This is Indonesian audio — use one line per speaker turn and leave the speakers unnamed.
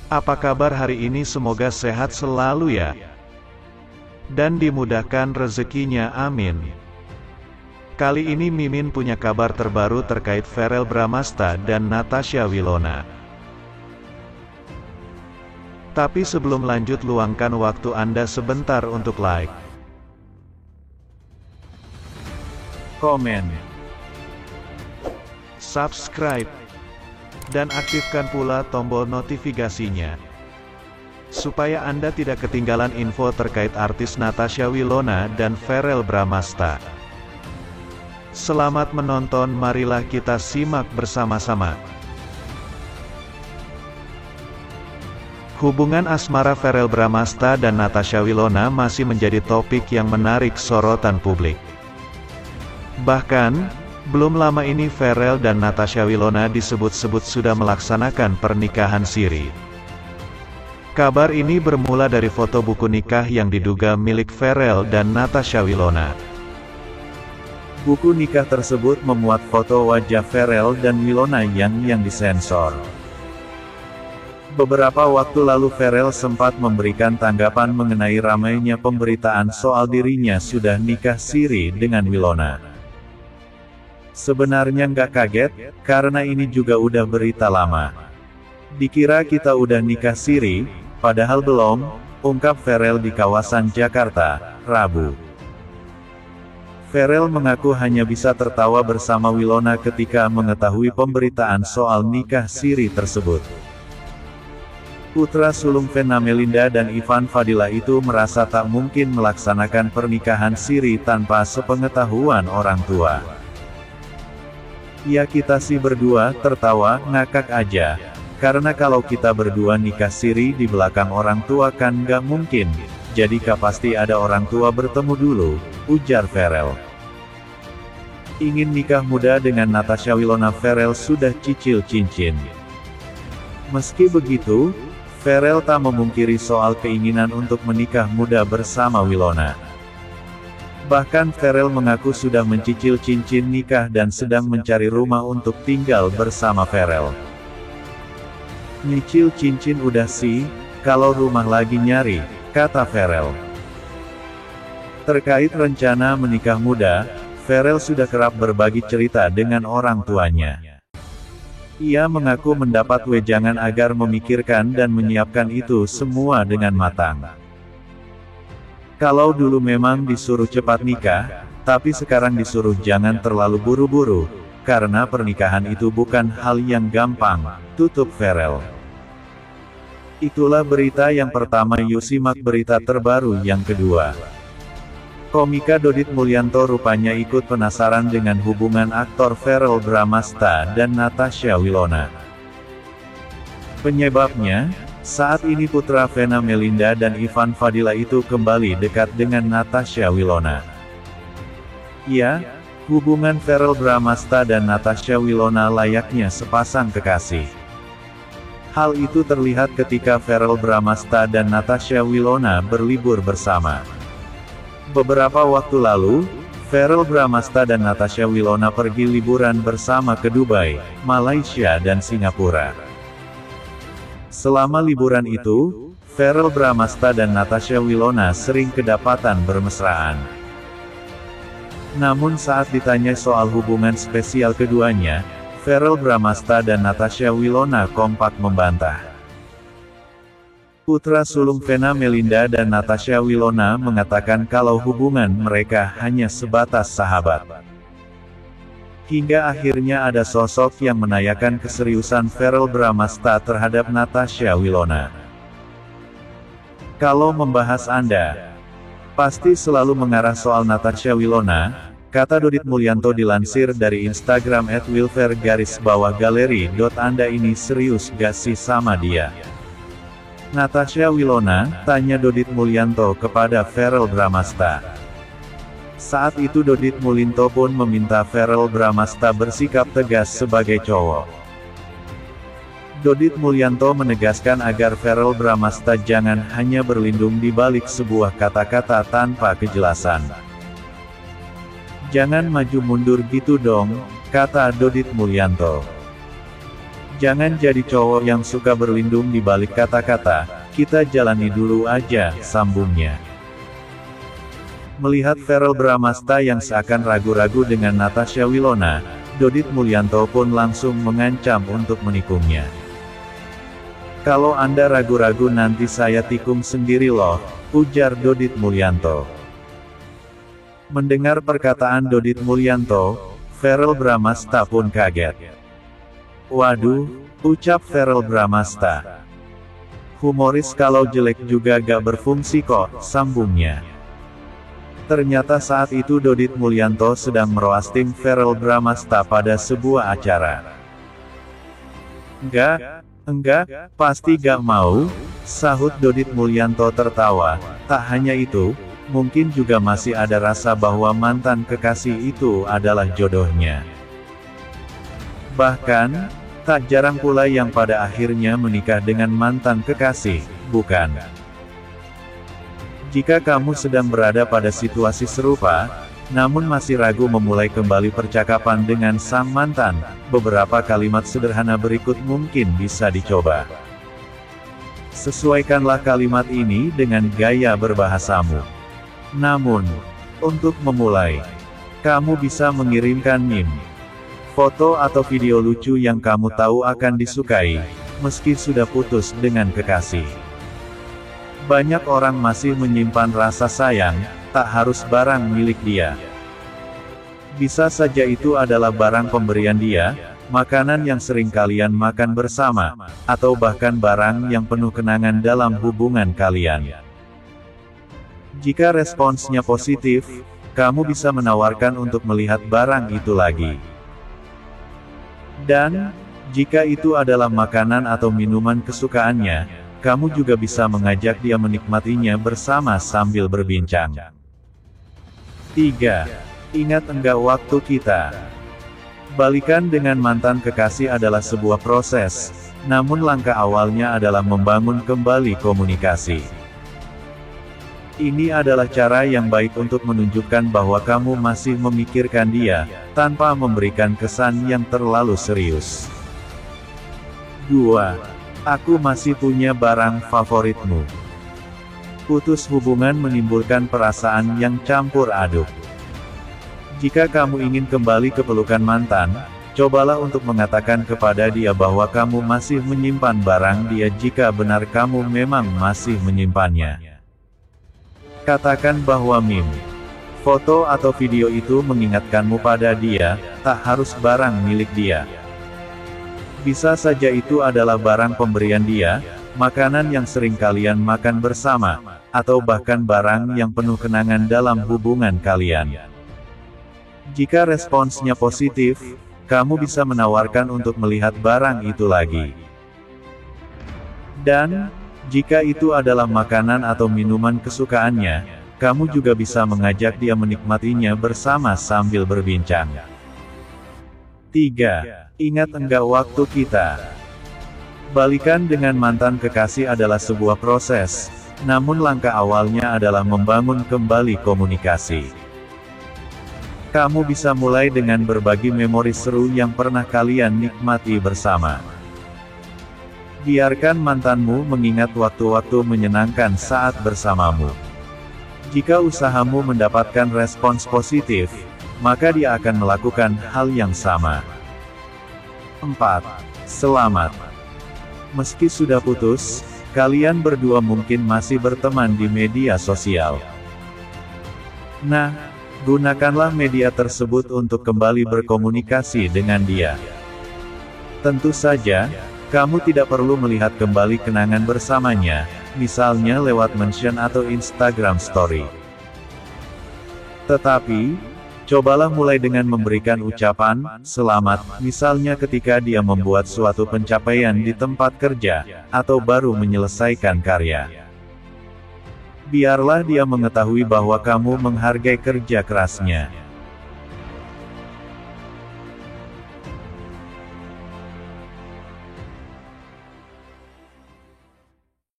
Apa kabar hari ini? Semoga sehat selalu ya. Dan dimudahkan rezekinya, amin. Kali ini Mimin punya kabar terbaru terkait Verrell Bramasta dan Natasha Wilona. Tapi sebelum lanjut, luangkan waktu Anda sebentar untuk like, komen, subscribe, dan aktifkan pula tombol notifikasinya, supaya Anda tidak ketinggalan info terkait artis Natasha Wilona dan Verrell Bramasta. Selamat menonton, marilah kita simak bersama-sama. Hubungan asmara Verrell Bramasta dan Natasha Wilona masih menjadi topik yang menarik sorotan publik. Bahkan, belum lama ini Verrell dan Natasha Wilona disebut-sebut sudah melaksanakan pernikahan siri. Kabar ini bermula dari foto buku nikah yang diduga milik Verrell dan Natasha Wilona.
Buku nikah tersebut memuat foto wajah Verrell dan Wilona yang disensor. Beberapa waktu lalu Verrell sempat memberikan tanggapan mengenai ramainya pemberitaan soal dirinya sudah nikah siri dengan Wilona. Sebenarnya nggak kaget, karena ini juga udah berita lama. Dikira kita udah nikah siri, padahal belum, ungkap Verrell di kawasan Jakarta, Rabu. Verrell mengaku hanya bisa tertawa bersama Wilona ketika mengetahui pemberitaan soal nikah siri tersebut. Putra sulung Vena Melinda dan Ivan Fadila itu merasa tak mungkin melaksanakan pernikahan siri tanpa sepengetahuan orang tua. Ya kita sih berdua tertawa, ngakak aja. Karena kalau kita berdua nikah siri di belakang orang tua kan nggak mungkin. Jadi pasti ada orang tua bertemu dulu, ujar Verrell. Ingin nikah muda dengan Natasha Wilona, Verrell sudah cicil cincin. Meski begitu, Verrell tak memungkiri soal keinginan untuk menikah muda bersama Wilona. Bahkan Verrell mengaku sudah mencicil cincin nikah dan sedang mencari rumah untuk tinggal bersama Verrell. Nyicil cincin udah sih, kalau rumah lagi nyari, kata Verrell. Terkait rencana menikah muda, Verrell sudah kerap berbagi cerita dengan orang tuanya. Ia mengaku mendapat wejangan agar memikirkan dan menyiapkan itu semua dengan matang. Kalau dulu memang disuruh cepat nikah, tapi sekarang disuruh jangan terlalu buru-buru, karena pernikahan itu bukan hal yang gampang, tutup Verrell. Itulah berita yang pertama, yuk simak berita terbaru yang kedua. Komika Dodit Mulyanto rupanya ikut penasaran dengan hubungan aktor Verrell Bramasta dan Natasha Wilona. Penyebabnya, saat ini putra Vena Melinda dan Ivan Fadila itu kembali dekat dengan Natasha Wilona. Ya, hubungan Verrell Bramasta dan Natasha Wilona layaknya sepasang kekasih. Hal itu terlihat ketika Verrell Bramasta dan Natasha Wilona berlibur bersama. Beberapa waktu lalu, Verrell Bramasta dan Natasha Wilona pergi liburan bersama ke Dubai, Malaysia dan Singapura. Selama liburan itu, Verrell Bramasta dan Natasha Wilona sering kedapatan bermesraan. Namun saat ditanya soal hubungan spesial keduanya, Verrell Bramasta dan Natasha Wilona kompak membantah. Putra sulung Vena Melinda dan Natasha Wilona mengatakan kalau hubungan mereka hanya sebatas sahabat. Hingga akhirnya ada sosok yang menanyakan keseriusan Verrell Bramasta terhadap Natasha Wilona. Kalau membahas Anda, pasti selalu mengarah soal Natasha Wilona, kata Dodit Mulyanto dilansir dari Instagram @wilfer_galeri. Anda ini serius gak sih sama dia? Natasha Wilona, tanya Dodit Mulyanto kepada Verrell Bramasta. Saat itu Dodit Mulyanto pun meminta Verrell Bramasta bersikap tegas sebagai cowok. Dodit Mulyanto menegaskan agar Verrell Bramasta jangan hanya berlindung di balik sebuah kata-kata tanpa kejelasan. Jangan maju mundur gitu dong, kata Dodit Mulyanto. Jangan jadi cowok yang suka berlindung di balik kata-kata, kita jalani dulu aja, sambungnya. Melihat Verrell Bramasta yang seakan ragu-ragu dengan Natasha Wilona, Dodit Mulyanto pun langsung mengancam untuk menikungnya. Kalau Anda ragu-ragu nanti saya tikung sendiri loh, ujar Dodit Mulyanto. Mendengar perkataan Dodit Mulyanto, Verrell Bramasta pun kaget. Waduh, ucap Verrell Bramasta. Humoris kalau jelek juga gak berfungsi kok, sambungnya. Ternyata saat itu Dodit Mulyanto sedang meroasting Verrell Bramasta pada sebuah acara. Enggak, pasti gak mau, sahut Dodit Mulyanto tertawa. Tak hanya itu, mungkin juga masih ada rasa bahwa mantan kekasih itu adalah jodohnya. Bahkan, tak jarang pula yang pada akhirnya menikah dengan mantan kekasih, bukan? Jika kamu sedang berada pada situasi serupa, namun masih ragu memulai kembali percakapan dengan sang mantan, beberapa kalimat sederhana berikut mungkin bisa dicoba. Sesuaikanlah kalimat ini dengan gaya berbahasamu. Namun, untuk memulai, kamu bisa mengirimkan meme, foto atau video lucu yang kamu tahu akan disukai, meski sudah putus dengan kekasih. Banyak orang masih menyimpan rasa sayang, tak harus barang milik dia. Bisa saja itu adalah barang pemberian dia, makanan yang sering kalian makan bersama, atau bahkan barang yang penuh kenangan dalam hubungan kalian. Jika responsnya positif, kamu bisa menawarkan untuk melihat barang itu lagi. Dan, jika itu adalah makanan atau minuman kesukaannya, kamu juga bisa mengajak dia menikmatinya bersama sambil berbincang. 3. Ingat enggak waktu kita. Balikan dengan mantan kekasih adalah sebuah proses, namun langkah awalnya adalah membangun kembali komunikasi. Ini adalah cara yang baik untuk menunjukkan bahwa kamu masih memikirkan dia, tanpa memberikan kesan yang terlalu serius. 2. Aku masih punya barang favoritmu. Putus hubungan menimbulkan perasaan yang campur aduk. Jika kamu ingin kembali ke pelukan mantan, cobalah untuk mengatakan kepada dia bahwa kamu masih menyimpan barang dia jika benar kamu memang masih menyimpannya. Katakan bahwa meme, foto atau video itu mengingatkanmu pada dia, tak harus barang milik dia. Bisa saja itu adalah barang pemberian dia, makanan yang sering kalian makan bersama, atau bahkan barang yang penuh kenangan dalam hubungan kalian. Jika responsnya positif, kamu bisa menawarkan untuk melihat barang itu lagi. Dan, jika itu adalah makanan atau minuman kesukaannya, kamu juga bisa mengajak dia menikmatinya bersama sambil berbincang. 3. Ingat enggak waktu kita. Balikan dengan mantan kekasih adalah sebuah proses, namun langkah awalnya adalah membangun kembali komunikasi. Kamu bisa mulai dengan berbagi memori seru yang pernah kalian nikmati bersama. Biarkan mantanmu mengingat waktu-waktu menyenangkan saat bersamamu. Jika usahamu mendapatkan respons positif, maka dia akan melakukan hal yang sama. 4. Selamat. Meski sudah putus, kalian berdua mungkin masih berteman di media sosial. Nah, gunakanlah media tersebut untuk kembali berkomunikasi dengan dia. Tentu saja, kamu tidak perlu melihat kembali kenangan bersamanya, misalnya lewat mention atau Instagram Story. Tetapi, cobalah mulai dengan memberikan ucapan selamat, misalnya ketika dia membuat suatu pencapaian di tempat kerja, atau baru menyelesaikan karya. Biarlah dia mengetahui bahwa kamu menghargai kerja kerasnya.